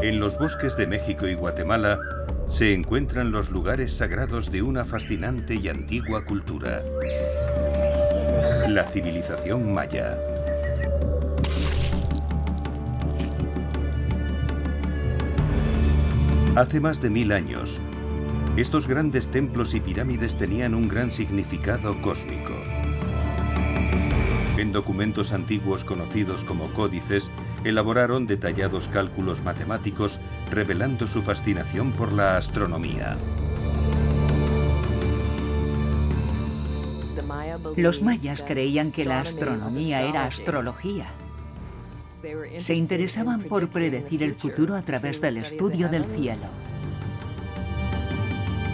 En los bosques de México y Guatemala se encuentran los lugares sagrados de una fascinante y antigua cultura, la civilización maya. Hace más de 1000 años, estos grandes templos y pirámides tenían un gran significado cósmico. En documentos antiguos conocidos como códices, elaboraron detallados cálculos matemáticos revelando su fascinación por la astronomía. Los mayas creían que la astronomía era astrología. Se interesaban por predecir el futuro a través del estudio del cielo.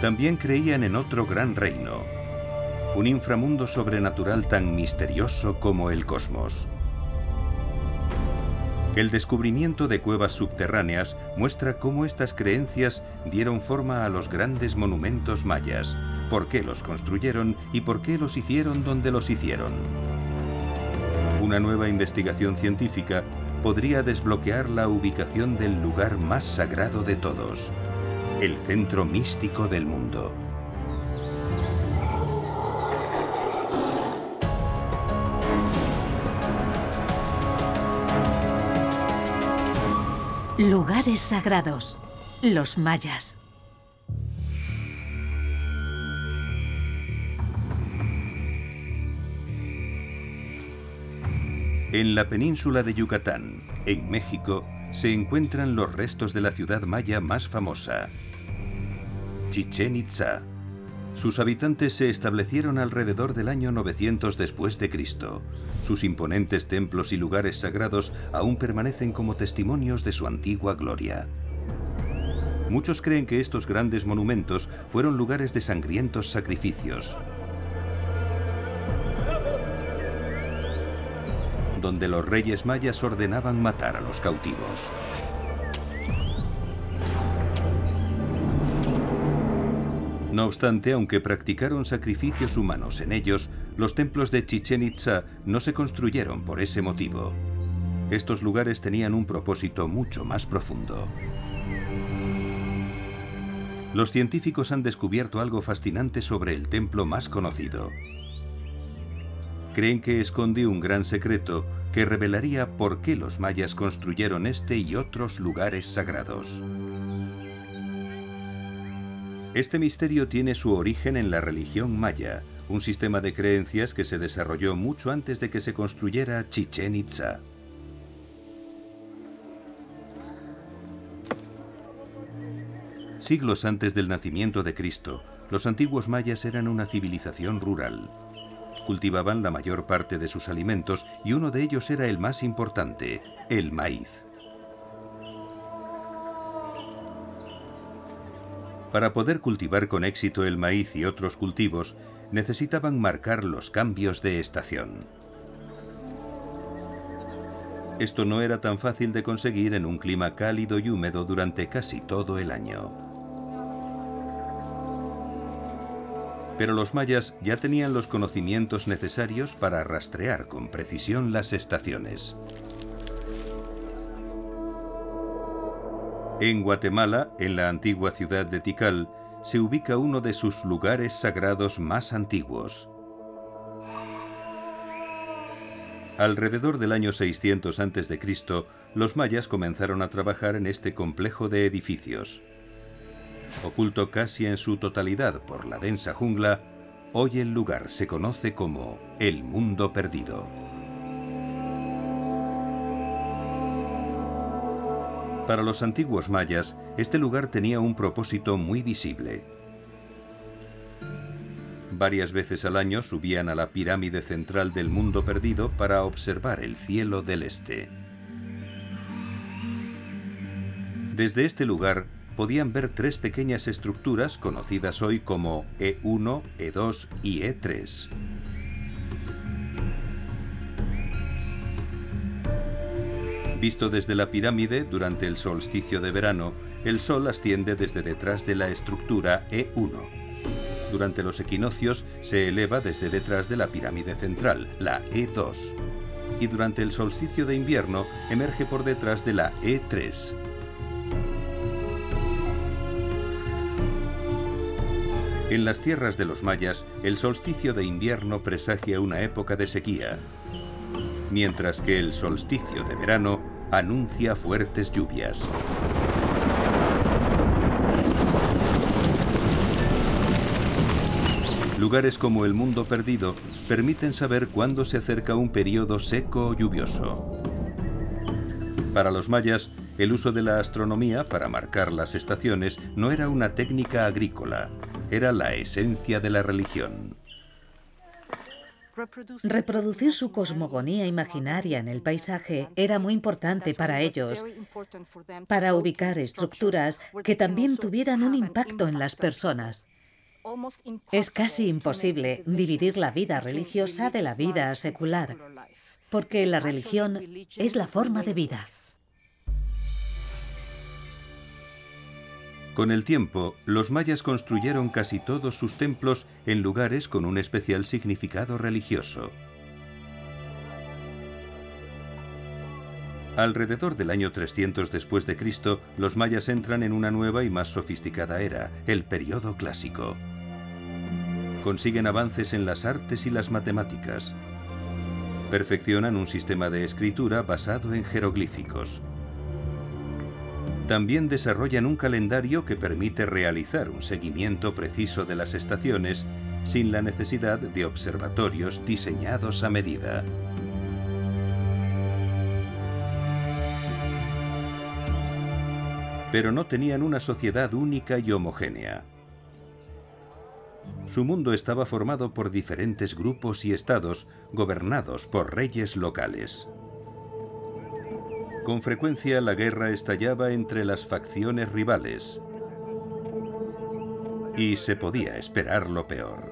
También creían en otro gran reino, un inframundo sobrenatural tan misterioso como el cosmos. El descubrimiento de cuevas subterráneas muestra cómo estas creencias dieron forma a los grandes monumentos mayas, por qué los construyeron y por qué los hicieron donde los hicieron. Una nueva investigación científica podría desbloquear la ubicación del lugar más sagrado de todos, el centro místico del mundo. Lugares sagrados, los mayas. En la península de Yucatán, en México, se encuentran los restos de la ciudad maya más famosa, Chichén Itzá. Sus habitantes se establecieron alrededor del año 900 después de Cristo. Sus imponentes templos y lugares sagrados aún permanecen como testimonios de su antigua gloria. Muchos creen que estos grandes monumentos fueron lugares de sangrientos sacrificios, donde los reyes mayas ordenaban matar a los cautivos. No obstante, aunque practicaron sacrificios humanos en ellos, los templos de Chichén Itzá no se construyeron por ese motivo. Estos lugares tenían un propósito mucho más profundo. Los científicos han descubierto algo fascinante sobre el templo más conocido. Creen que esconde un gran secreto que revelaría por qué los mayas construyeron este y otros lugares sagrados. Este misterio tiene su origen en la religión maya, un sistema de creencias que se desarrolló mucho antes de que se construyera Chichén Itzá. Siglos antes del nacimiento de Cristo, los antiguos mayas eran una civilización rural. Cultivaban la mayor parte de sus alimentos y uno de ellos era el más importante, el maíz. Para poder cultivar con éxito el maíz y otros cultivos, necesitaban marcar los cambios de estación. Esto no era tan fácil de conseguir en un clima cálido y húmedo durante casi todo el año. Pero los mayas ya tenían los conocimientos necesarios para rastrear con precisión las estaciones. En Guatemala, en la antigua ciudad de Tikal, se ubica uno de sus lugares sagrados más antiguos. Alrededor del año 600 a.C., los mayas comenzaron a trabajar en este complejo de edificios. Oculto casi en su totalidad por la densa jungla, hoy el lugar se conoce como el Mundo Perdido. Para los antiguos mayas, este lugar tenía un propósito muy visible. Varias veces al año subían a la pirámide central del Mundo Perdido para observar el cielo del este. Desde este lugar podían ver tres pequeñas estructuras conocidas hoy como E1, E2 y E3. Visto desde la pirámide, durante el solsticio de verano, el sol asciende desde detrás de la estructura E1. Durante los equinoccios se eleva desde detrás de la pirámide central, la E2. Y durante el solsticio de invierno emerge por detrás de la E3. En las tierras de los mayas, el solsticio de invierno presagia una época de sequía, mientras que el solsticio de verano anuncia fuertes lluvias. Lugares como el Mundo Perdido permiten saber cuándo se acerca un periodo seco o lluvioso. Para los mayas, el uso de la astronomía para marcar las estaciones no era una técnica agrícola, era la esencia de la religión. Reproducir su cosmogonía imaginaria en el paisaje era muy importante para ellos, para ubicar estructuras que también tuvieran un impacto en las personas. Es casi imposible dividir la vida religiosa de la vida secular, porque la religión es la forma de vida. Con el tiempo, los mayas construyeron casi todos sus templos en lugares con un especial significado religioso. Alrededor del año 300 después de Cristo, los mayas entran en una nueva y más sofisticada era, el período clásico. Consiguen avances en las artes y las matemáticas. Perfeccionan un sistema de escritura basado en jeroglíficos. También desarrollan un calendario que permite realizar un seguimiento preciso de las estaciones sin la necesidad de observatorios diseñados a medida. Pero no tenían una sociedad única y homogénea. Su mundo estaba formado por diferentes grupos y estados gobernados por reyes locales. Con frecuencia la guerra estallaba entre las facciones rivales y se podía esperar lo peor.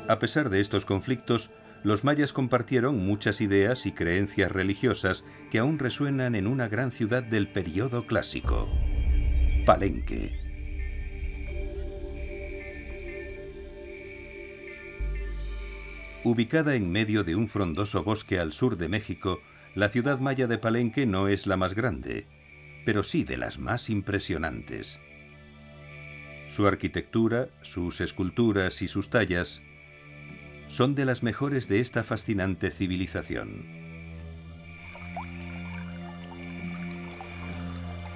A pesar de estos conflictos, los mayas compartieron muchas ideas y creencias religiosas que aún resuenan en una gran ciudad del período clásico, Palenque. Ubicada en medio de un frondoso bosque al sur de México, la ciudad maya de Palenque no es la más grande, pero sí de las más impresionantes. Su arquitectura, sus esculturas y sus tallas son de las mejores de esta fascinante civilización.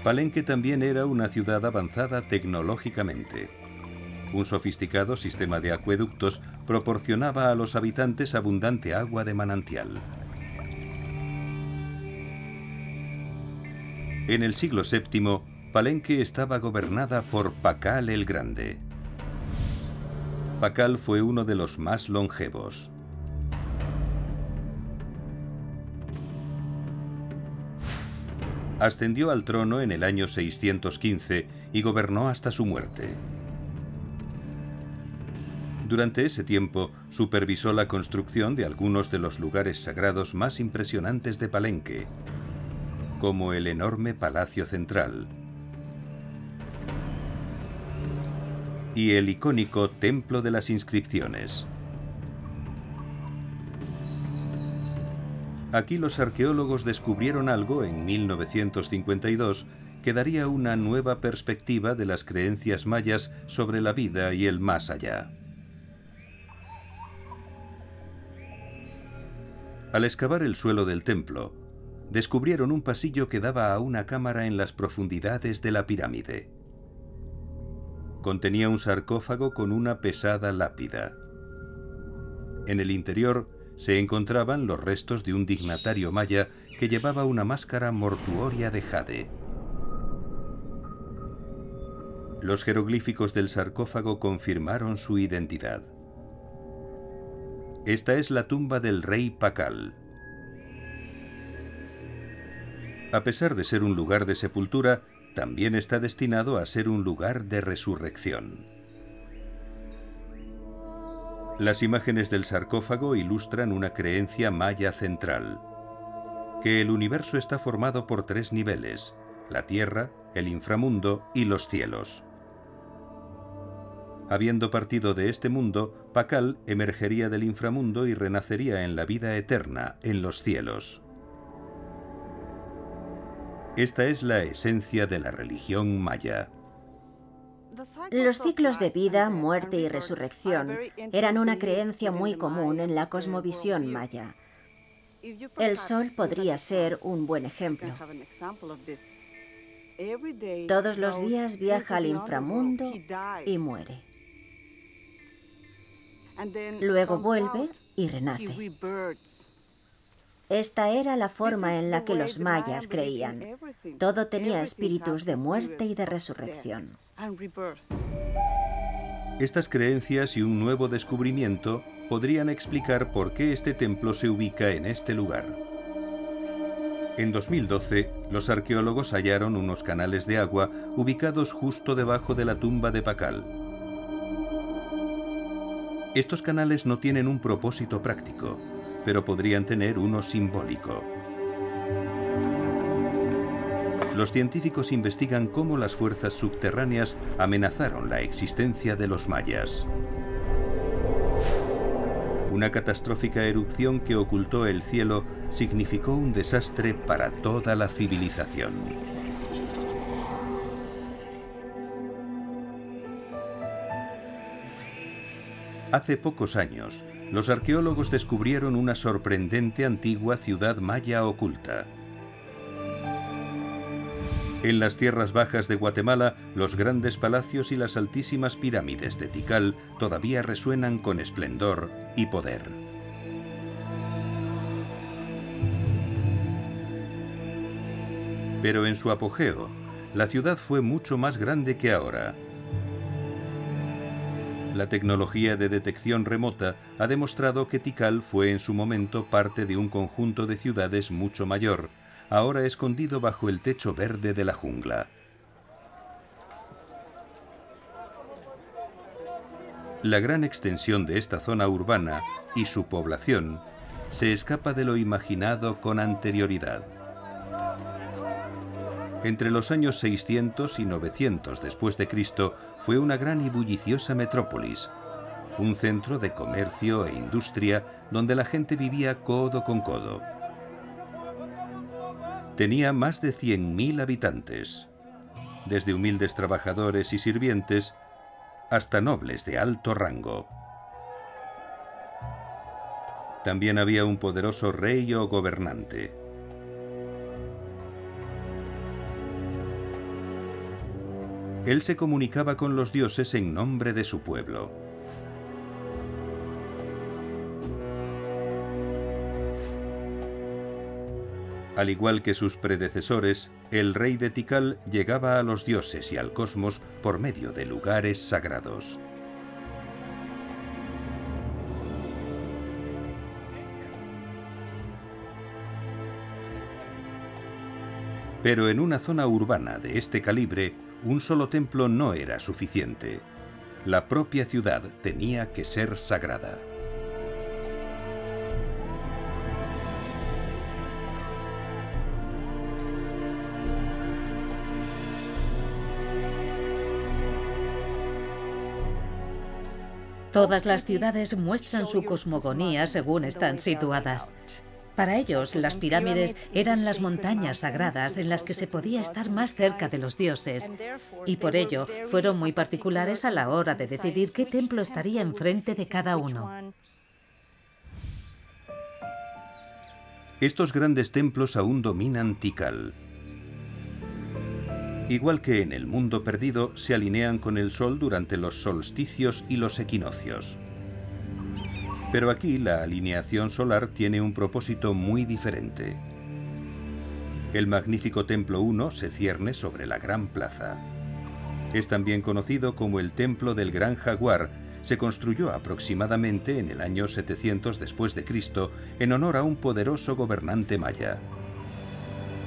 Palenque también era una ciudad avanzada tecnológicamente. Un sofisticado sistema de acueductos proporcionaba a los habitantes abundante agua de manantial. En el siglo VII, Palenque estaba gobernada por Pakal el Grande. Pakal fue uno de los más longevos. Ascendió al trono en el año 615 y gobernó hasta su muerte. Durante ese tiempo, supervisó la construcción de algunos de los lugares sagrados más impresionantes de Palenque, como el enorme Palacio Central y el icónico Templo de las Inscripciones. Aquí los arqueólogos descubrieron algo en 1952 que daría una nueva perspectiva de las creencias mayas sobre la vida y el más allá. Al excavar el suelo del templo, descubrieron un pasillo que daba a una cámara en las profundidades de la pirámide. Contenía un sarcófago con una pesada lápida. En el interior se encontraban los restos de un dignatario maya que llevaba una máscara mortuoria de jade. Los jeroglíficos del sarcófago confirmaron su identidad. Esta es la tumba del rey Pakal. A pesar de ser un lugar de sepultura, también está destinado a ser un lugar de resurrección. Las imágenes del sarcófago ilustran una creencia maya central, que el universo está formado por 3 niveles: la tierra, el inframundo y los cielos. Habiendo partido de este mundo, Pakal emergería del inframundo y renacería en la vida eterna, en los cielos. Esta es la esencia de la religión maya. Los ciclos de vida, muerte y resurrección eran una creencia muy común en la cosmovisión maya. El sol podría ser un buen ejemplo. Todos los días viaja al inframundo y muere. Luego vuelve y renace. Esta era la forma en la que los mayas creían. Todo tenía espíritus de muerte y de resurrección. Estas creencias y un nuevo descubrimiento podrían explicar por qué este templo se ubica en este lugar. En 2012, los arqueólogos hallaron unos canales de agua ubicados justo debajo de la tumba de Pakal. Estos canales no tienen un propósito práctico, pero podrían tener uno simbólico. Los científicos investigan cómo las fuerzas subterráneas amenazaron la existencia de los mayas. Una catastrófica erupción que ocultó el cielo significó un desastre para toda la civilización. Hace pocos años, los arqueólogos descubrieron una sorprendente antigua ciudad maya oculta. En las tierras bajas de Guatemala, los grandes palacios y las altísimas pirámides de Tikal todavía resuenan con esplendor y poder. Pero en su apogeo, la ciudad fue mucho más grande que ahora. La tecnología de detección remota ha demostrado que Tikal fue en su momento parte de un conjunto de ciudades mucho mayor, ahora escondido bajo el techo verde de la jungla. La gran extensión de esta zona urbana y su población se escapa de lo imaginado con anterioridad. Entre los años 600 y 900 después de Cristo fue una gran y bulliciosa metrópolis, un centro de comercio e industria donde la gente vivía codo con codo. Tenía más de 100.000 habitantes, desde humildes trabajadores y sirvientes hasta nobles de alto rango. También había un poderoso rey o gobernante. Él se comunicaba con los dioses en nombre de su pueblo. Al igual que sus predecesores, el rey de Tikal llegaba a los dioses y al cosmos por medio de lugares sagrados. Pero en una zona urbana de este calibre, un solo templo no era suficiente. La propia ciudad tenía que ser sagrada. Todas las ciudades muestran su cosmogonía según están situadas. Para ellos, las pirámides eran las montañas sagradas en las que se podía estar más cerca de los dioses, y por ello fueron muy particulares a la hora de decidir qué templo estaría enfrente de cada uno. Estos grandes templos aún dominan Tikal. Igual que en el mundo perdido, se alinean con el sol durante los solsticios y los equinoccios. Pero aquí la alineación solar tiene un propósito muy diferente. El magnífico Templo 1 se cierne sobre la Gran Plaza. Es también conocido como el Templo del Gran Jaguar. Se construyó aproximadamente en el año 700 después de Cristo en honor a un poderoso gobernante maya.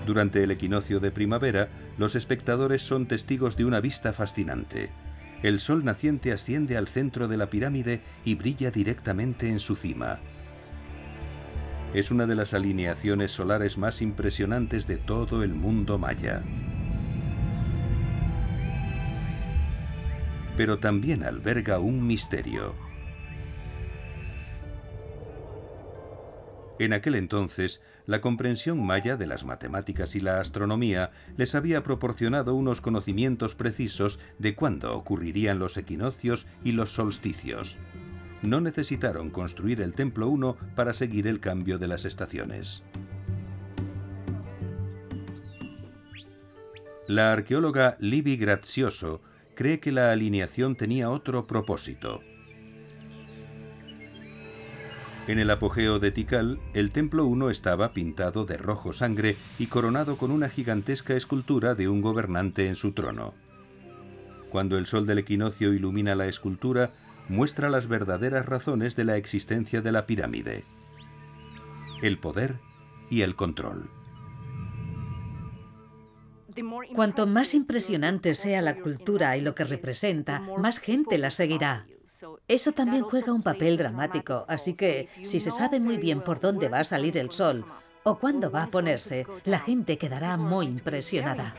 Durante el equinoccio de primavera, los espectadores son testigos de una vista fascinante. El sol naciente asciende al centro de la pirámide y brilla directamente en su cima. Es una de las alineaciones solares más impresionantes de todo el mundo maya. Pero también alberga un misterio. En aquel entonces, la comprensión maya de las matemáticas y la astronomía les había proporcionado unos conocimientos precisos de cuándo ocurrirían los equinoccios y los solsticios. No necesitaron construir el Templo 1 para seguir el cambio de las estaciones. La arqueóloga Libby Grazioso cree que la alineación tenía otro propósito. En el apogeo de Tikal, el Templo 1 estaba pintado de rojo sangre y coronado con una gigantesca escultura de un gobernante en su trono. Cuando el sol del equinoccio ilumina la escultura, muestra las verdaderas razones de la existencia de la pirámide: el poder y el control. Cuanto más impresionante sea la cultura y lo que representa, más gente la seguirá. Eso también juega un papel dramático, así que si se sabe muy bien por dónde va a salir el sol o cuándo va a ponerse, la gente quedará muy impresionada.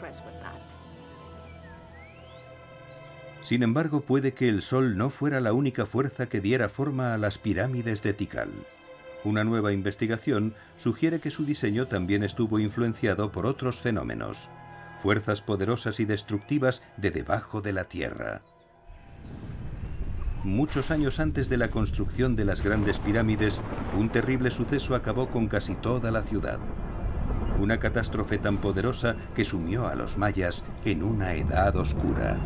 Sin embargo, puede que el sol no fuera la única fuerza que diera forma a las pirámides de Tikal. Una nueva investigación sugiere que su diseño también estuvo influenciado por otros fenómenos, fuerzas poderosas y destructivas de debajo de la tierra. Muchos años antes de la construcción de las grandes pirámides, un terrible suceso acabó con casi toda la ciudad. Una catástrofe tan poderosa que sumió a los mayas en una edad oscura.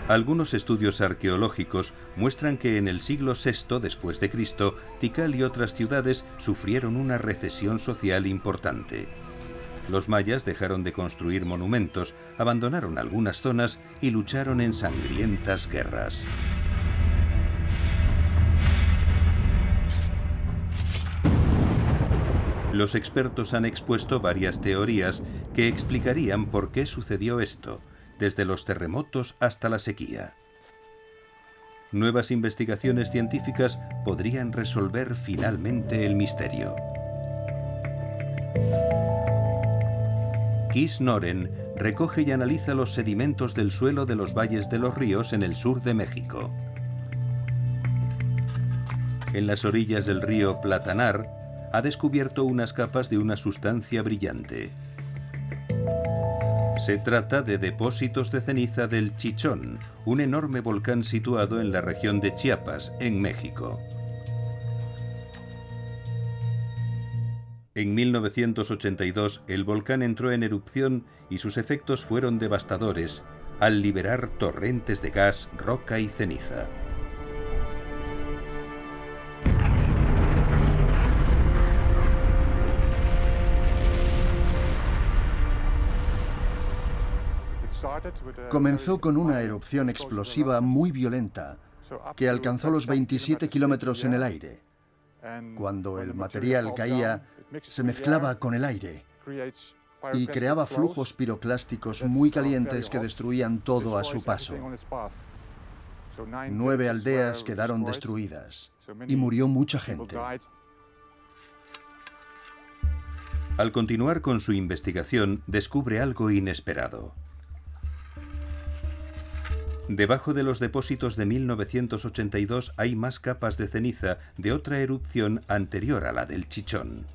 Algunos estudios arqueológicos muestran que en el siglo VI después de Cristo, Tikal y otras ciudades sufrieron una recesión social importante. Los mayas dejaron de construir monumentos, abandonaron algunas zonas y lucharon en sangrientas guerras. Los expertos han expuesto varias teorías que explicarían por qué sucedió esto, desde los terremotos hasta la sequía. Nuevas investigaciones científicas podrían resolver finalmente el misterio. Kees Noren recoge y analiza los sedimentos del suelo de los valles de los ríos en el sur de México. En las orillas del río Platanar, ha descubierto unas capas de una sustancia brillante. Se trata de depósitos de ceniza del Chichón, un enorme volcán situado en la región de Chiapas, en México. En 1982, el volcán entró en erupción y sus efectos fueron devastadores, al liberar torrentes de gas, roca y ceniza. Comenzó con una erupción explosiva muy violenta, que alcanzó los 27 kilómetros en el aire. Cuando el material caía, se mezclaba con el aire y creaba flujos piroclásticos muy calientes que destruían todo a su paso. 9 aldeas quedaron destruidas y murió mucha gente. Al continuar con su investigación, descubre algo inesperado. Debajo de los depósitos de 1982 hay más capas de ceniza de otra erupción anterior a la del Chichón.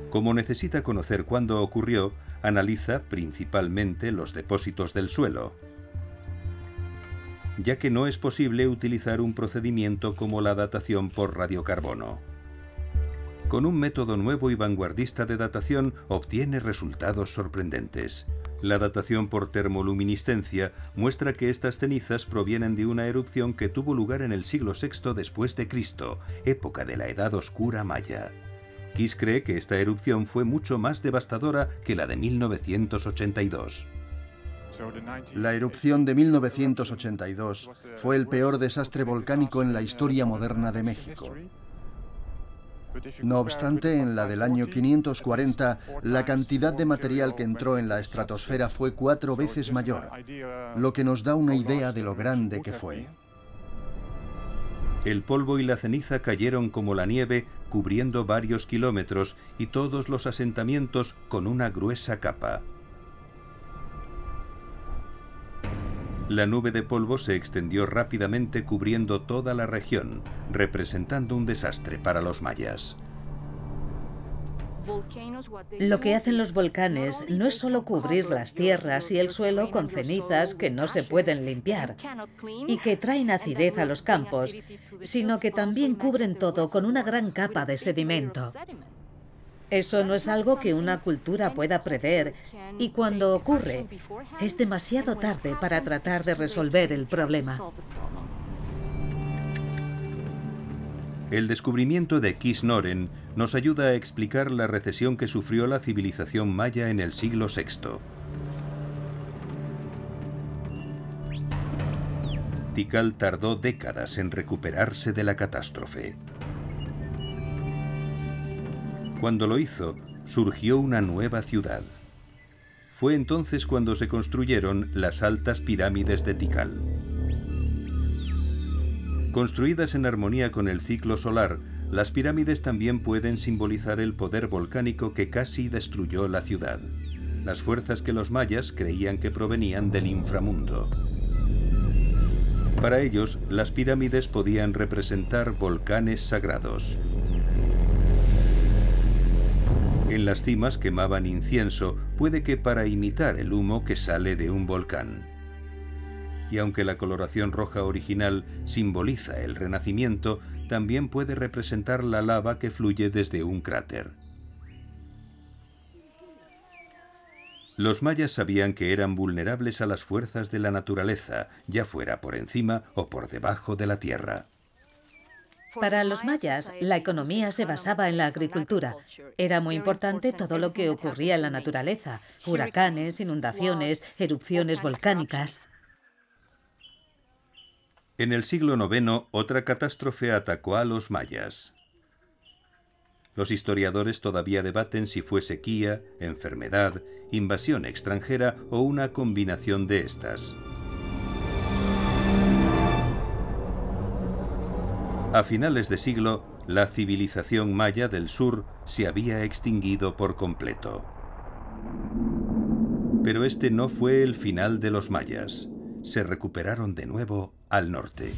Como necesita conocer cuándo ocurrió, analiza principalmente los depósitos del suelo, ya que no es posible utilizar un procedimiento como la datación por radiocarbono. Con un método nuevo y vanguardista de datación obtiene resultados sorprendentes. La datación por termoluminiscencia muestra que estas cenizas provienen de una erupción que tuvo lugar en el siglo VI después de Cristo, época de la Edad Oscura Maya. Kees cree que esta erupción fue mucho más devastadora que la de 1982. La erupción de 1982 fue el peor desastre volcánico en la historia moderna de México. No obstante, en la del año 540, la cantidad de material que entró en la estratosfera fue 4 veces mayor, lo que nos da una idea de lo grande que fue. El polvo y la ceniza cayeron como la nieve, cubriendo varios kilómetros y todos los asentamientos con una gruesa capa. La nube de polvo se extendió rápidamente cubriendo toda la región, representando un desastre para los mayas. Lo que hacen los volcanes no es solo cubrir las tierras y el suelo con cenizas que no se pueden limpiar y que traen acidez a los campos, sino que también cubren todo con una gran capa de sedimento. Eso no es algo que una cultura pueda prever, y cuando ocurre, es demasiado tarde para tratar de resolver el problema. El descubrimiento de Kis-Noren nos ayuda a explicar la recesión que sufrió la civilización maya en el siglo VI. Tikal tardó décadas en recuperarse de la catástrofe. Cuando lo hizo, surgió una nueva ciudad. Fue entonces cuando se construyeron las altas pirámides de Tikal. Construidas en armonía con el ciclo solar, las pirámides también pueden simbolizar el poder volcánico que casi destruyó la ciudad, las fuerzas que los mayas creían que provenían del inframundo. Para ellos, las pirámides podían representar volcanes sagrados. En las cimas quemaban incienso, puede que para imitar el humo que sale de un volcán. Y aunque la coloración roja original simboliza el renacimiento, también puede representar la lava que fluye desde un cráter. Los mayas sabían que eran vulnerables a las fuerzas de la naturaleza, ya fuera por encima o por debajo de la tierra. Para los mayas, la economía se basaba en la agricultura. Era muy importante todo lo que ocurría en la naturaleza: huracanes, inundaciones, erupciones volcánicas. En el siglo IX, otra catástrofe atacó a los mayas. Los historiadores todavía debaten si fue sequía, enfermedad, invasión extranjera o una combinación de estas. A finales de siglo, la civilización maya del sur se había extinguido por completo. Pero este no fue el final de los mayas. Se recuperaron de nuevo al norte.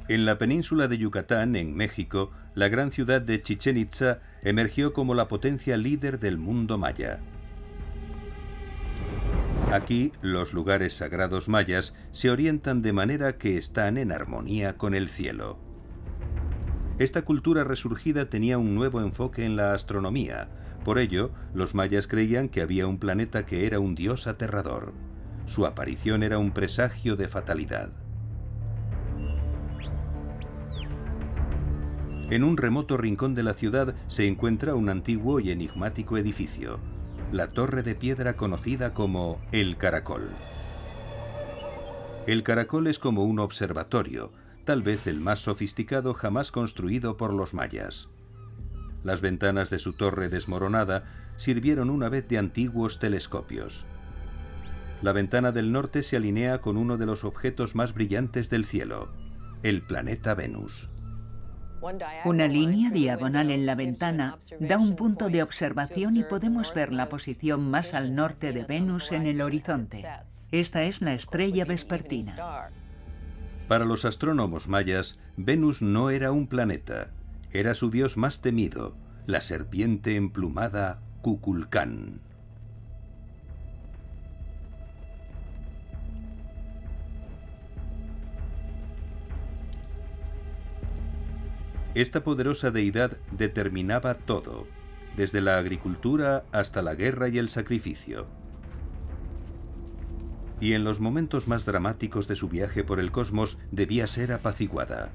En la península de Yucatán, en México, la gran ciudad de Chichén Itzá emergió como la potencia líder del mundo maya. Aquí, los lugares sagrados mayas se orientan de manera que están en armonía con el cielo. Esta cultura resurgida tenía un nuevo enfoque en la astronomía. Por ello, los mayas creían que había un planeta que era un dios aterrador. Su aparición era un presagio de fatalidad. En un remoto rincón de la ciudad se encuentra un antiguo y enigmático edificio, la torre de piedra conocida como El Caracol. El Caracol es como un observatorio, tal vez el más sofisticado jamás construido por los mayas. Las ventanas de su torre desmoronada sirvieron una vez de antiguos telescopios. La ventana del norte se alinea con uno de los objetos más brillantes del cielo, el planeta Venus. Una línea diagonal en la ventana da un punto de observación y podemos ver la posición más al norte de Venus en el horizonte. Esta es la estrella vespertina. Para los astrónomos mayas, Venus no era un planeta, era su dios más temido, la serpiente emplumada Kukulcán. Esta poderosa deidad determinaba todo, desde la agricultura hasta la guerra y el sacrificio. Y en los momentos más dramáticos de su viaje por el cosmos debía ser apaciguada.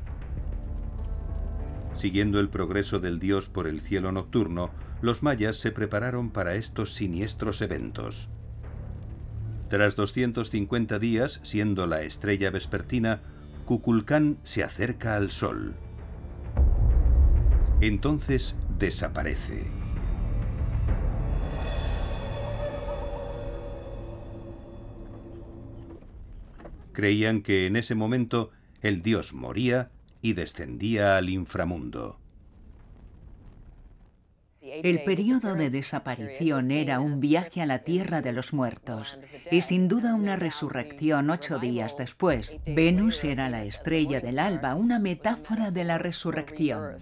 Siguiendo el progreso del dios por el cielo nocturno, los mayas se prepararon para estos siniestros eventos. Tras 250 días, siendo la estrella vespertina, Kukulcán se acerca al sol. Entonces desaparece. Creían que en ese momento el dios moría y descendía al inframundo. El periodo de desaparición era un viaje a la tierra de los muertos y sin duda una resurrección 8 días después. Venus era la estrella del alba, una metáfora de la resurrección.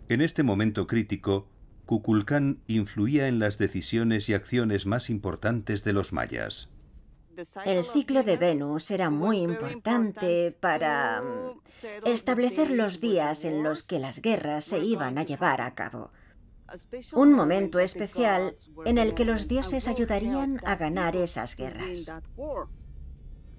En este momento crítico, Kukulcán influía en las decisiones y acciones más importantes de los mayas. El ciclo de Venus era muy importante para establecer los días en los que las guerras se iban a llevar a cabo. Un momento especial en el que los dioses ayudarían a ganar esas guerras.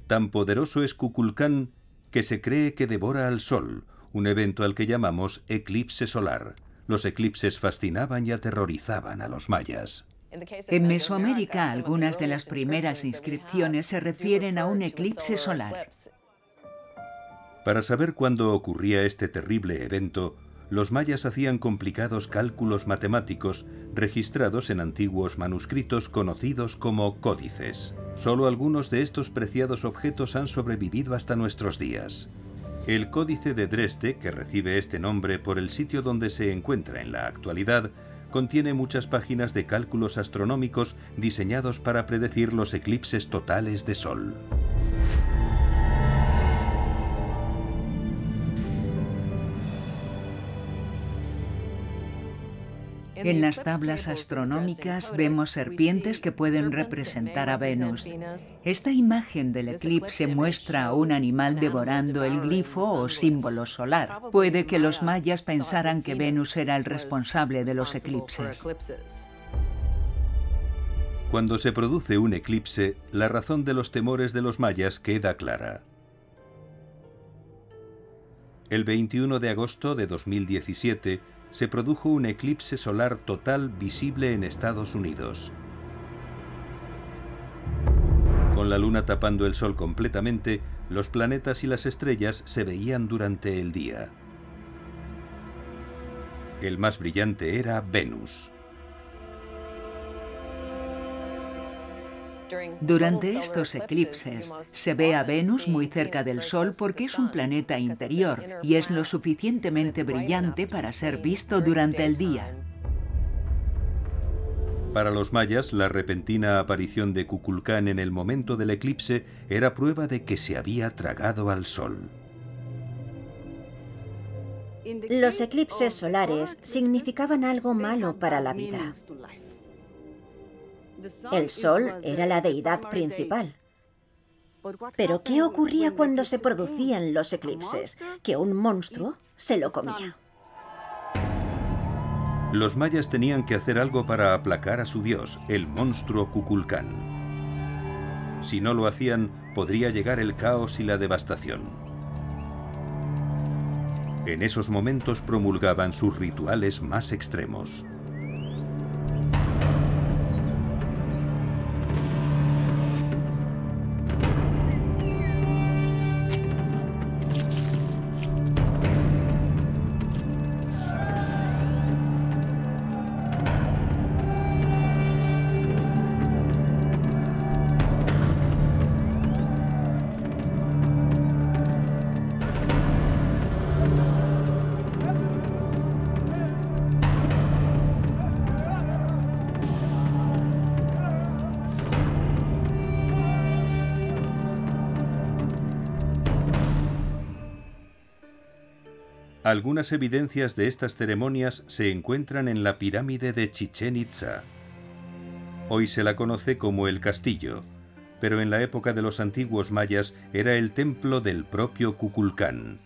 Tan poderoso es Kukulcán que se cree que devora al sol, un evento al que llamamos eclipse solar. Los eclipses fascinaban y aterrorizaban a los mayas. En Mesoamérica, algunas de las primeras inscripciones se refieren a un eclipse solar. Para saber cuándo ocurría este terrible evento, los mayas hacían complicados cálculos matemáticos registrados en antiguos manuscritos conocidos como códices. Solo algunos de estos preciados objetos han sobrevivido hasta nuestros días. El Códice de Dresde, que recibe este nombre por el sitio donde se encuentra en la actualidad, contiene muchas páginas de cálculos astronómicos diseñados para predecir los eclipses totales de sol. En las tablas astronómicas vemos serpientes que pueden representar a Venus. Esta imagen del eclipse muestra a un animal devorando el glifo o símbolo solar. Puede que los mayas pensaran que Venus era el responsable de los eclipses. Cuando se produce un eclipse, la razón de los temores de los mayas queda clara. El 21 de agosto de 2017, se produjo un eclipse solar total visible en Estados Unidos. Con la luna tapando el sol completamente, los planetas y las estrellas se veían durante el día. El más brillante era Venus. Durante estos eclipses se ve a Venus muy cerca del Sol porque es un planeta interior y es lo suficientemente brillante para ser visto durante el día. Para los mayas, la repentina aparición de Kukulcán en el momento del eclipse era prueba de que se había tragado al Sol. Los eclipses solares significaban algo malo para la vida. El Sol era la deidad principal. Pero ¿qué ocurría cuando se producían los eclipses? Que un monstruo se lo comía. Los mayas tenían que hacer algo para aplacar a su dios, el monstruo Kukulcán. Si no lo hacían, podría llegar el caos y la devastación. En esos momentos promulgaban sus rituales más extremos. Algunas evidencias de estas ceremonias se encuentran en la pirámide de Chichén Itzá. Hoy se la conoce como el castillo, pero en la época de los antiguos mayas era el templo del propio Kukulcán.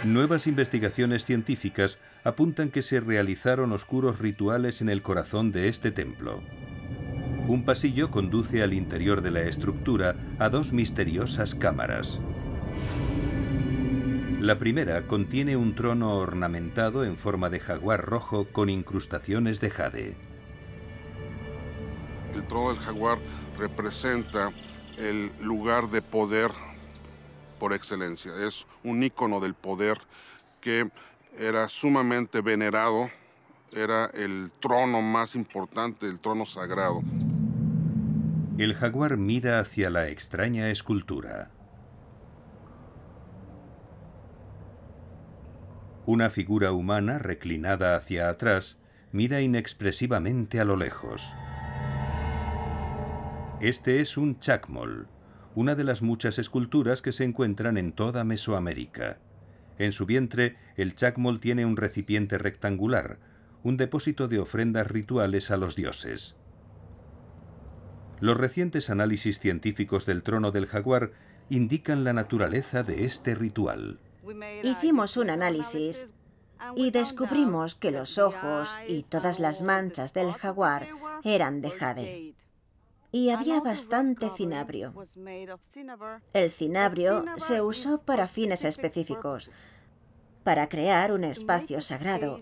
Nuevas investigaciones científicas apuntan que se realizaron oscuros rituales en el corazón de este templo. Un pasillo conduce al interior de la estructura a dos misteriosas cámaras. La primera contiene un trono ornamentado en forma de jaguar rojo con incrustaciones de jade. El trono del jaguar representa el lugar de poder por excelencia. Es un ícono del poder que era sumamente venerado. Era el trono más importante, el trono sagrado. El jaguar mira hacia la extraña escultura. Una figura humana reclinada hacia atrás mira inexpresivamente a lo lejos. Este es un chacmol, una de las muchas esculturas que se encuentran en toda Mesoamérica. En su vientre, el chacmol tiene un recipiente rectangular, un depósito de ofrendas rituales a los dioses. Los recientes análisis científicos del trono del jaguar indican la naturaleza de este ritual. Hicimos un análisis y descubrimos que los ojos y todas las manchas del jaguar eran de jade. Y había bastante cinabrio. El cinabrio se usó para fines específicos, para crear un espacio sagrado,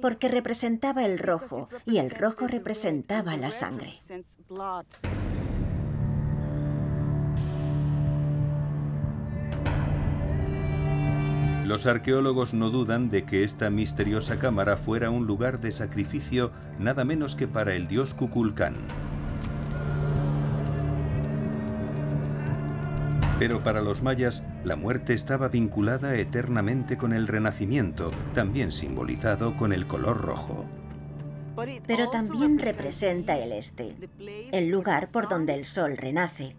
porque representaba el rojo, y el rojo representaba la sangre. Los arqueólogos no dudan de que esta misteriosa cámara fuera un lugar de sacrificio nada menos que para el dios Kukulcán. Pero para los mayas, la muerte estaba vinculada eternamente con el renacimiento, también simbolizado con el color rojo. Pero también representa el este, el lugar por donde el sol renace.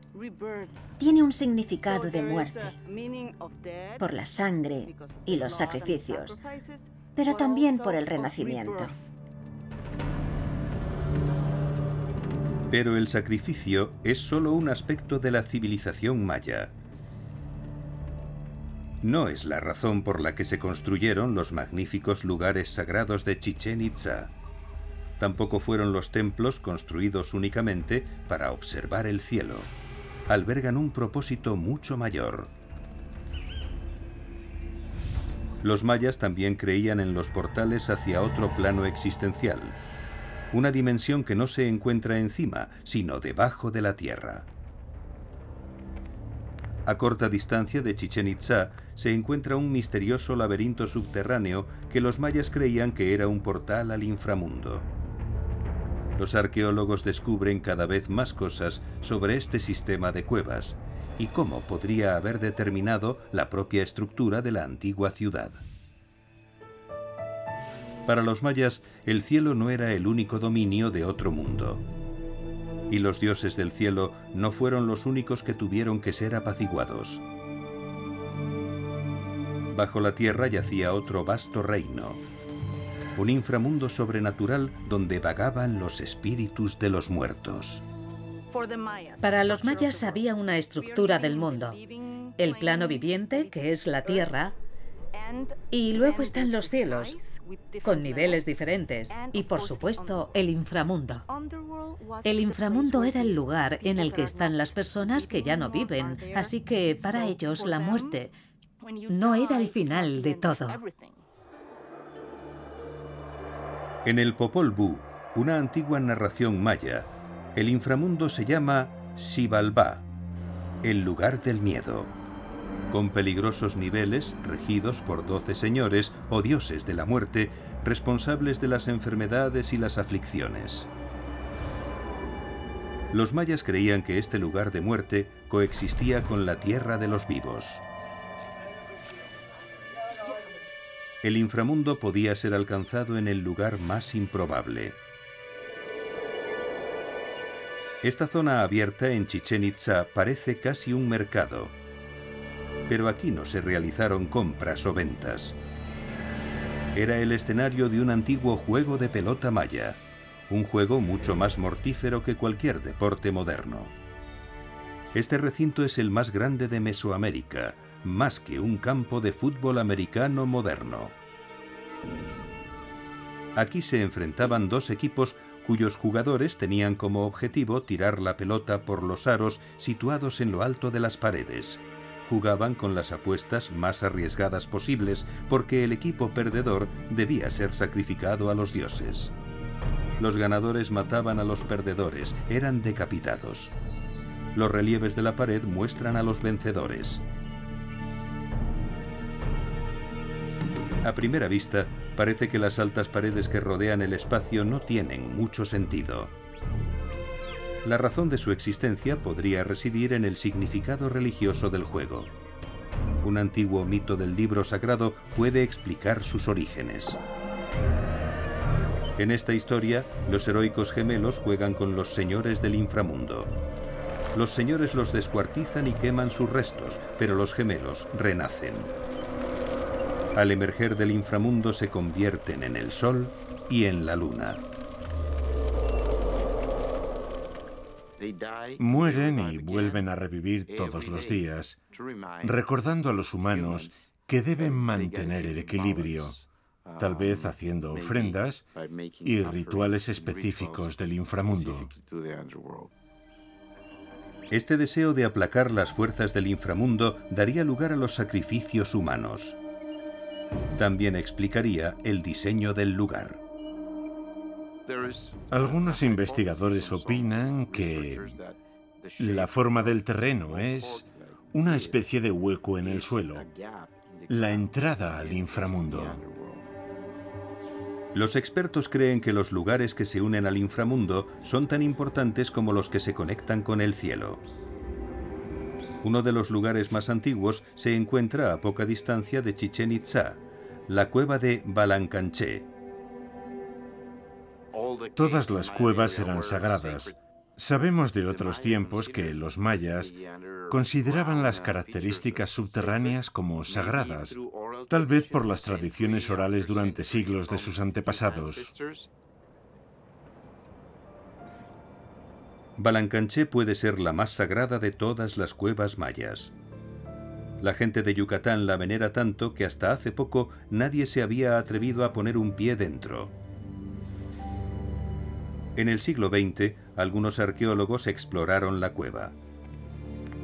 Tiene un significado de muerte, por la sangre y los sacrificios, pero también por el renacimiento. Pero el sacrificio es solo un aspecto de la civilización maya. No es la razón por la que se construyeron los magníficos lugares sagrados de Chichén Itzá. Tampoco fueron los templos construidos únicamente para observar el cielo. Albergan un propósito mucho mayor. Los mayas también creían en los portales hacia otro plano existencial. Una dimensión que no se encuentra encima, sino debajo de la tierra. A corta distancia de Chichén Itzá se encuentra un misterioso laberinto subterráneo que los mayas creían que era un portal al inframundo. Los arqueólogos descubren cada vez más cosas sobre este sistema de cuevas y cómo podría haber determinado la propia estructura de la antigua ciudad. Para los mayas, el cielo no era el único dominio de otro mundo. Y los dioses del cielo no fueron los únicos que tuvieron que ser apaciguados. Bajo la tierra yacía otro vasto reino, un inframundo sobrenatural donde vagaban los espíritus de los muertos. Para los mayas había una estructura del mundo, el plano viviente, que es la tierra, y luego están los cielos, con niveles diferentes, y por supuesto el inframundo. El inframundo era el lugar en el que están las personas que ya no viven, así que para ellos la muerte no era el final de todo. En el Popol Vuh, una antigua narración maya, el inframundo se llama Xibalbá, el lugar del miedo, con peligrosos niveles regidos por 12 señores o dioses de la muerte, responsables de las enfermedades y las aflicciones. Los mayas creían que este lugar de muerte coexistía con la tierra de los vivos. El inframundo podía ser alcanzado en el lugar más improbable. Esta zona abierta en Chichén Itzá parece casi un mercado, pero aquí no se realizaron compras o ventas. Era el escenario de un antiguo juego de pelota maya, un juego mucho más mortífero que cualquier deporte moderno. Este recinto es el más grande de Mesoamérica, más que un campo de fútbol americano moderno. Aquí se enfrentaban dos equipos cuyos jugadores tenían como objetivo tirar la pelota por los aros situados en lo alto de las paredes. Jugaban con las apuestas más arriesgadas posibles porque el equipo perdedor debía ser sacrificado a los dioses. Los ganadores mataban a los perdedores, eran decapitados. Los relieves de la pared muestran a los vencedores. A primera vista, parece que las altas paredes que rodean el espacio no tienen mucho sentido. La razón de su existencia podría residir en el significado religioso del juego. Un antiguo mito del libro sagrado puede explicar sus orígenes. En esta historia, los heroicos gemelos juegan con los señores del inframundo. Los señores los descuartizan y queman sus restos, pero los gemelos renacen. Al emerger del inframundo se convierten en el sol y en la luna. Mueren y vuelven a revivir todos los días, recordando a los humanos que deben mantener el equilibrio, tal vez haciendo ofrendas y rituales específicos del inframundo. Este deseo de aplacar las fuerzas del inframundo daría lugar a los sacrificios humanos. También explicaría el diseño del lugar. Algunos investigadores opinan que la forma del terreno es una especie de hueco en el suelo, la entrada al inframundo. Los expertos creen que los lugares que se unen al inframundo son tan importantes como los que se conectan con el cielo. Uno de los lugares más antiguos se encuentra a poca distancia de Chichén Itzá, la cueva de Balancanché. Todas las cuevas eran sagradas. Sabemos de otros tiempos que los mayas consideraban las características subterráneas como sagradas, tal vez por las tradiciones orales durante siglos de sus antepasados. Balancanché puede ser la más sagrada de todas las cuevas mayas. La gente de Yucatán la venera tanto que hasta hace poco nadie se había atrevido a poner un pie dentro. En el siglo XX, algunos arqueólogos exploraron la cueva.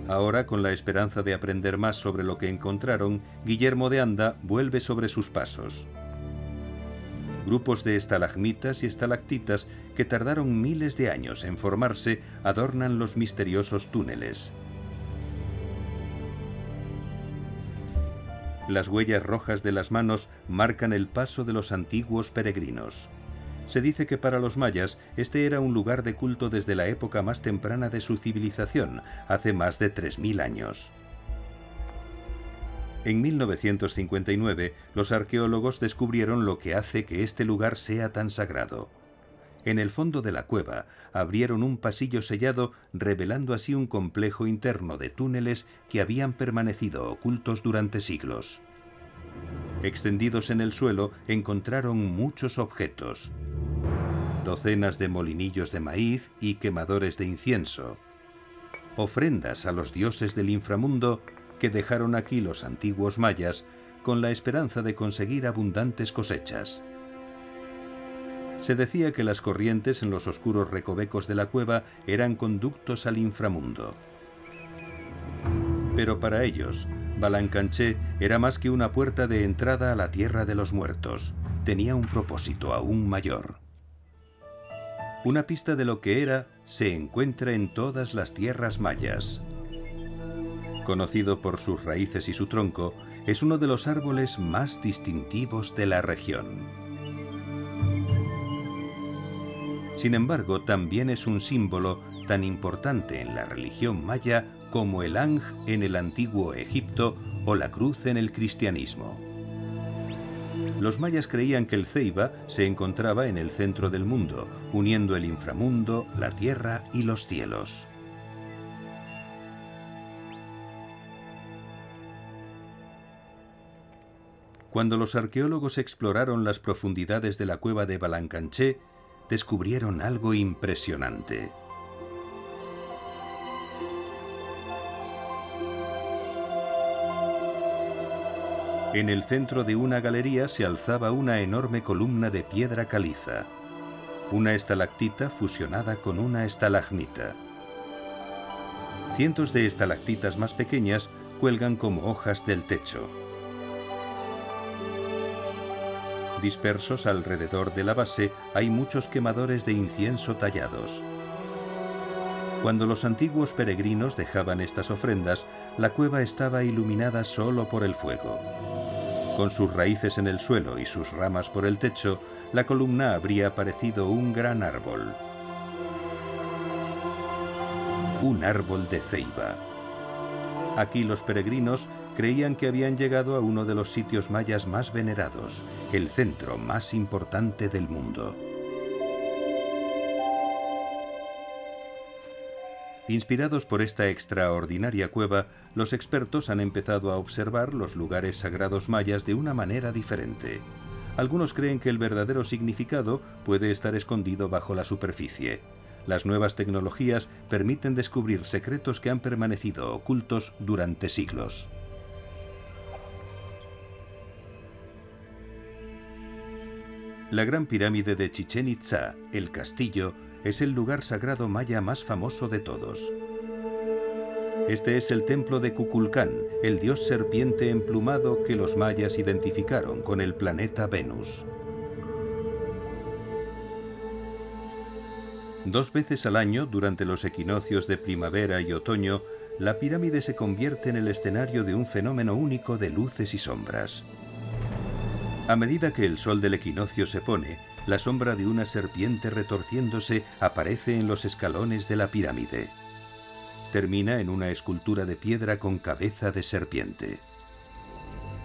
Ahora, con la esperanza de aprender más sobre lo que encontraron, Guillermo de Anda vuelve sobre sus pasos. Grupos de estalagmitas y estalactitas que tardaron miles de años en formarse adornan los misteriosos túneles. Las huellas rojas de las manos marcan el paso de los antiguos peregrinos. Se dice que para los mayas este era un lugar de culto desde la época más temprana de su civilización, hace más de 3000 años. En 1959, los arqueólogos descubrieron lo que hace que este lugar sea tan sagrado. En el fondo de la cueva abrieron un pasillo sellado, revelando así un complejo interno de túneles que habían permanecido ocultos durante siglos. Extendidos en el suelo encontraron muchos objetos: docenas de molinillos de maíz y quemadores de incienso, ofrendas a los dioses del inframundo que dejaron aquí los antiguos mayas con la esperanza de conseguir abundantes cosechas. Se decía que las corrientes en los oscuros recovecos de la cueva eran conductos al inframundo. Pero para ellos, Balancanché era más que una puerta de entrada a la tierra de los muertos. Tenía un propósito aún mayor. Una pista de lo que era se encuentra en todas las tierras mayas. Conocido por sus raíces y su tronco, es uno de los árboles más distintivos de la región. Sin embargo, también es un símbolo tan importante en la religión maya como el Ankh en el antiguo Egipto o la cruz en el cristianismo. Los mayas creían que el Ceiba se encontraba en el centro del mundo, uniendo el inframundo, la tierra y los cielos. Cuando los arqueólogos exploraron las profundidades de la cueva de Balancanché, descubrieron algo impresionante. En el centro de una galería se alzaba una enorme columna de piedra caliza, una estalactita fusionada con una estalagmita. Cientos de estalactitas más pequeñas cuelgan como hojas del techo. Dispersos alrededor de la base hay muchos quemadores de incienso tallados. Cuando los antiguos peregrinos dejaban estas ofrendas, la cueva estaba iluminada solo por el fuego. Con sus raíces en el suelo y sus ramas por el techo, la columna habría parecido un gran árbol. Un árbol de ceiba. Aquí los peregrinos creían que habían llegado a uno de los sitios mayas más venerados, el centro más importante del mundo. Inspirados por esta extraordinaria cueva, los expertos han empezado a observar los lugares sagrados mayas de una manera diferente. Algunos creen que el verdadero significado puede estar escondido bajo la superficie. Las nuevas tecnologías permiten descubrir secretos que han permanecido ocultos durante siglos. La Gran Pirámide de Chichén Itzá, el castillo, es el lugar sagrado maya más famoso de todos. Este es el templo de Kukulcán, el dios serpiente emplumado que los mayas identificaron con el planeta Venus. 2 veces al año, durante los equinoccios de primavera y otoño, la pirámide se convierte en el escenario de un fenómeno único de luces y sombras. A medida que el sol del equinoccio se pone, la sombra de una serpiente retorciéndose aparece en los escalones de la pirámide. Termina en una escultura de piedra con cabeza de serpiente.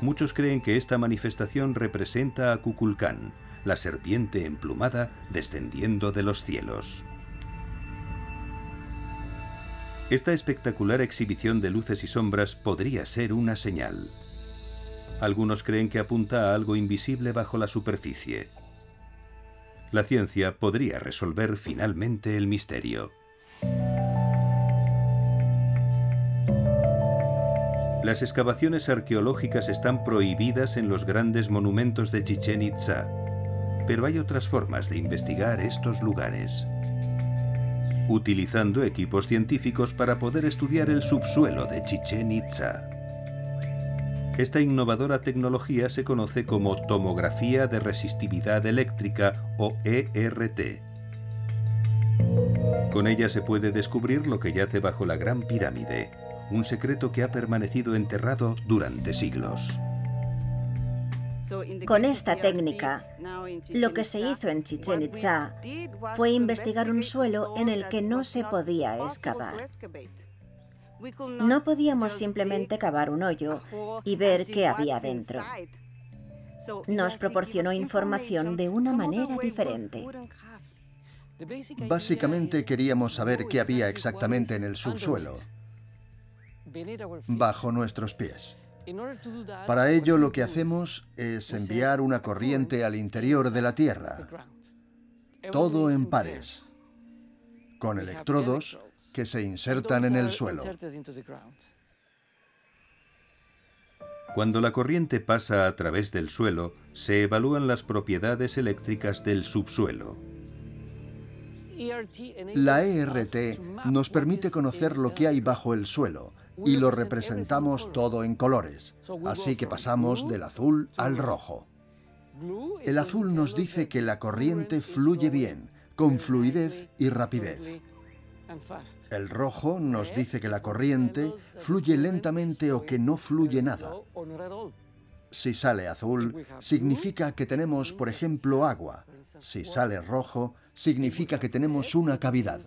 Muchos creen que esta manifestación representa a Kukulcán, la serpiente emplumada descendiendo de los cielos. Esta espectacular exhibición de luces y sombras podría ser una señal. Algunos creen que apunta a algo invisible bajo la superficie. La ciencia podría resolver finalmente el misterio. Las excavaciones arqueológicas están prohibidas en los grandes monumentos de Chichén Itzá, pero hay otras formas de investigar estos lugares. Utilizando equipos científicos para poder estudiar el subsuelo de Chichén Itzá. Esta innovadora tecnología se conoce como tomografía de resistividad eléctrica o ERT. Con ella se puede descubrir lo que yace bajo la Gran Pirámide, un secreto que ha permanecido enterrado durante siglos. Con esta técnica, lo que se hizo en Chichén Itzá fue investigar un suelo en el que no se podía excavar. No podíamos simplemente cavar un hoyo y ver qué había dentro. Nos proporcionó información de una manera diferente. Básicamente queríamos saber qué había exactamente en el subsuelo, bajo nuestros pies. Para ello lo que hacemos es enviar una corriente al interior de la Tierra, todo en pares, con electrodos que se insertan en el suelo. Cuando la corriente pasa a través del suelo, se evalúan las propiedades eléctricas del subsuelo. La ERT nos permite conocer lo que hay bajo el suelo y lo representamos todo en colores, así que pasamos del azul al rojo. El azul nos dice que la corriente fluye bien, con fluidez y rapidez. El rojo nos dice que la corriente fluye lentamente o que no fluye nada. Si sale azul, significa que tenemos, por ejemplo, agua. Si sale rojo, significa que tenemos una cavidad.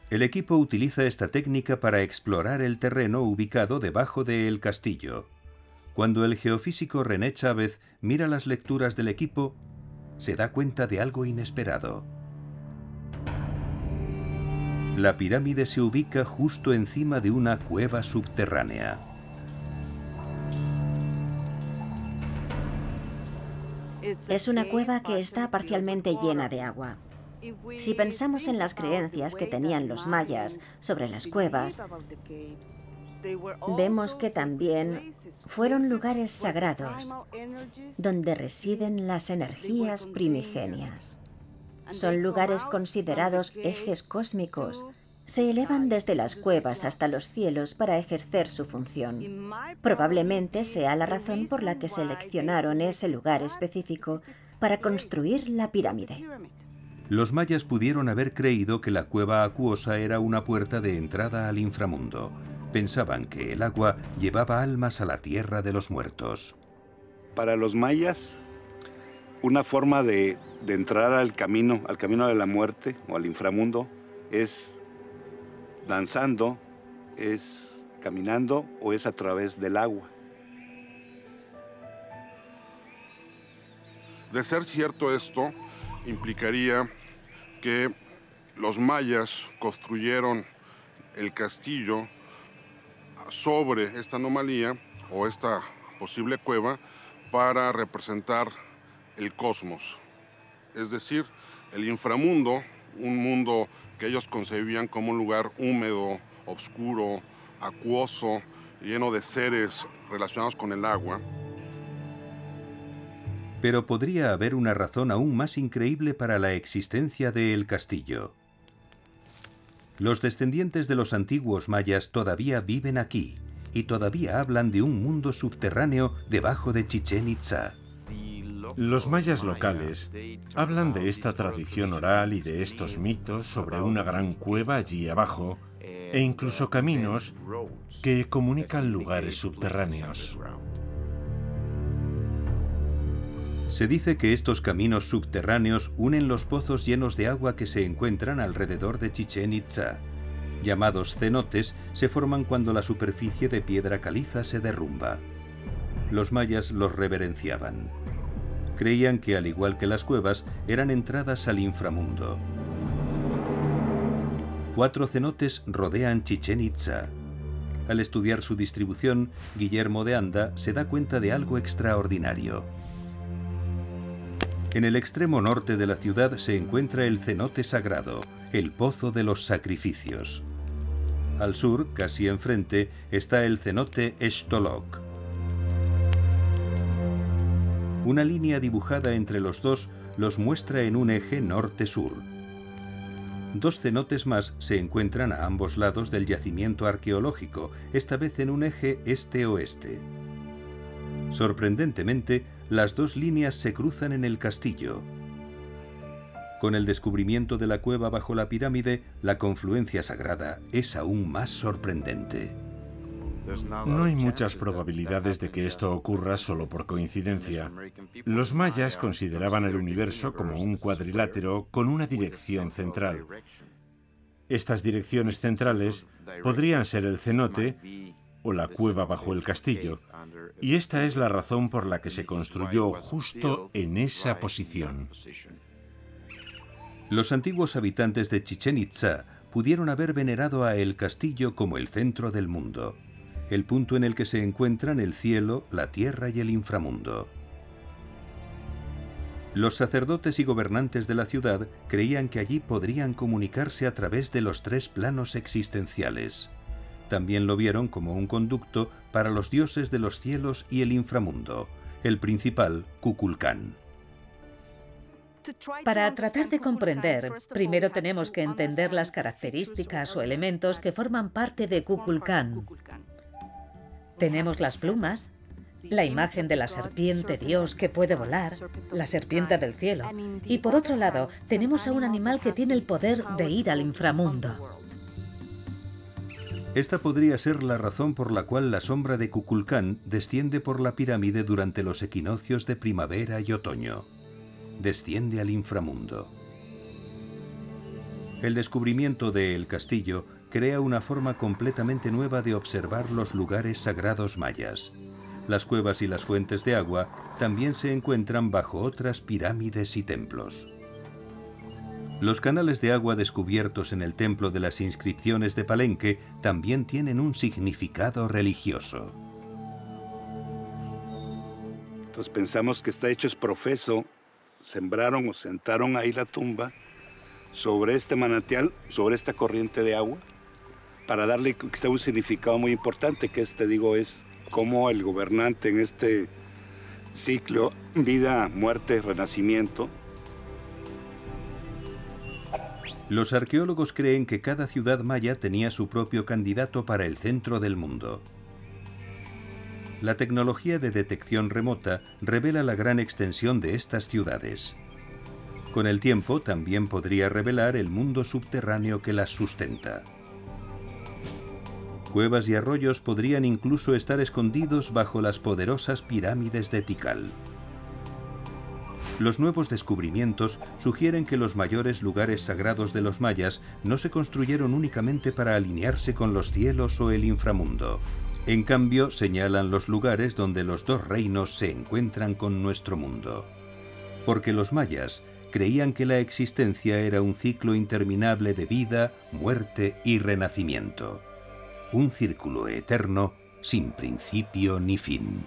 El equipo utiliza esta técnica para explorar el terreno ubicado debajo del castillo. Cuando el geofísico René Chávez mira las lecturas del equipo, se da cuenta de algo inesperado. La pirámide se ubica justo encima de una cueva subterránea. Es una cueva que está parcialmente llena de agua. Si pensamos en las creencias que tenían los mayas sobre las cuevas, vemos que también fueron lugares sagrados donde residen las energías primigenias. Son lugares considerados ejes cósmicos. Se elevan desde las cuevas hasta los cielos para ejercer su función. Probablemente sea la razón por la que seleccionaron ese lugar específico para construir la pirámide. Los mayas pudieron haber creído que la cueva acuosa era una puerta de entrada al inframundo. Pensaban que el agua llevaba almas a la tierra de los muertos. Para los mayas, una forma de entrar al camino de la muerte o al inframundo es danzando, es caminando o es a través del agua. De ser cierto esto, implicaría que los mayas construyeron el castillo sobre esta anomalía o esta posible cueva para representar el cosmos, es decir, el inframundo, un mundo que ellos concebían como un lugar húmedo, oscuro, acuoso, lleno de seres relacionados con el agua. Pero podría haber una razón aún más increíble para la existencia de El Castillo. Los descendientes de los antiguos mayas todavía viven aquí y todavía hablan de un mundo subterráneo debajo de Chichén Itzá. Los mayas locales hablan de esta tradición oral y de estos mitos sobre una gran cueva allí abajo e incluso caminos que comunican lugares subterráneos. Se dice que estos caminos subterráneos unen los pozos llenos de agua que se encuentran alrededor de Chichén Itzá. Llamados cenotes, se forman cuando la superficie de piedra caliza se derrumba. Los mayas los reverenciaban. Creían que, al igual que las cuevas, eran entradas al inframundo. 4 cenotes rodean Chichén Itzá. Al estudiar su distribución, Guillermo de Anda se da cuenta de algo extraordinario. En el extremo norte de la ciudad se encuentra el cenote sagrado, el Pozo de los Sacrificios. Al sur, casi enfrente, está el cenote Xtolok. Una línea dibujada entre los dos los muestra en un eje norte-sur. 2 cenotes más se encuentran a ambos lados del yacimiento arqueológico, esta vez en un eje este-oeste. Sorprendentemente, las 2 líneas se cruzan en el castillo. Con el descubrimiento de la cueva bajo la pirámide, la confluencia sagrada es aún más sorprendente. No hay muchas probabilidades de que esto ocurra solo por coincidencia. Los mayas consideraban el universo como un cuadrilátero con una dirección central. Estas direcciones centrales podrían ser el cenote o la cueva bajo el castillo, y esta es la razón por la que se construyó justo en esa posición. Los antiguos habitantes de Chichén Itzá pudieron haber venerado a El Castillo como el centro del mundo, el punto en el que se encuentran el cielo, la tierra y el inframundo. Los sacerdotes y gobernantes de la ciudad creían que allí podrían comunicarse a través de los 3 planos existenciales. También lo vieron como un conducto para los dioses de los cielos y el inframundo, el principal, Kukulcán. Para tratar de comprender, primero tenemos que entender las características o elementos que forman parte de Kukulcán. Tenemos las plumas, la imagen de la serpiente Dios que puede volar, la serpiente del cielo, y por otro lado, tenemos a un animal que tiene el poder de ir al inframundo. Esta podría ser la razón por la cual la sombra de Kukulcán desciende por la pirámide durante los equinoccios de primavera y otoño. Desciende al inframundo. El descubrimiento de El Castillo crea una forma completamente nueva de observar los lugares sagrados mayas. Las cuevas y las fuentes de agua también se encuentran bajo otras pirámides y templos. Los canales de agua descubiertos en el templo de las inscripciones de Palenque también tienen un significado religioso. Entonces pensamos que está hecho es profeso, sembraron o sentaron ahí la tumba sobre este manantial, sobre esta corriente de agua, para darle quizá un significado muy importante, que es cómo el gobernante en este ciclo, vida, muerte, renacimiento. Los arqueólogos creen que cada ciudad maya tenía su propio candidato para el centro del mundo. La tecnología de detección remota revela la gran extensión de estas ciudades. Con el tiempo también podría revelar el mundo subterráneo que las sustenta. Cuevas y arroyos podrían incluso estar escondidos bajo las poderosas pirámides de Tikal. Los nuevos descubrimientos sugieren que los mayores lugares sagrados de los mayas no se construyeron únicamente para alinearse con los cielos o el inframundo. En cambio, señalan los lugares donde los dos reinos se encuentran con nuestro mundo. Porque los mayas creían que la existencia era un ciclo interminable de vida, muerte y renacimiento. Un círculo eterno sin principio ni fin.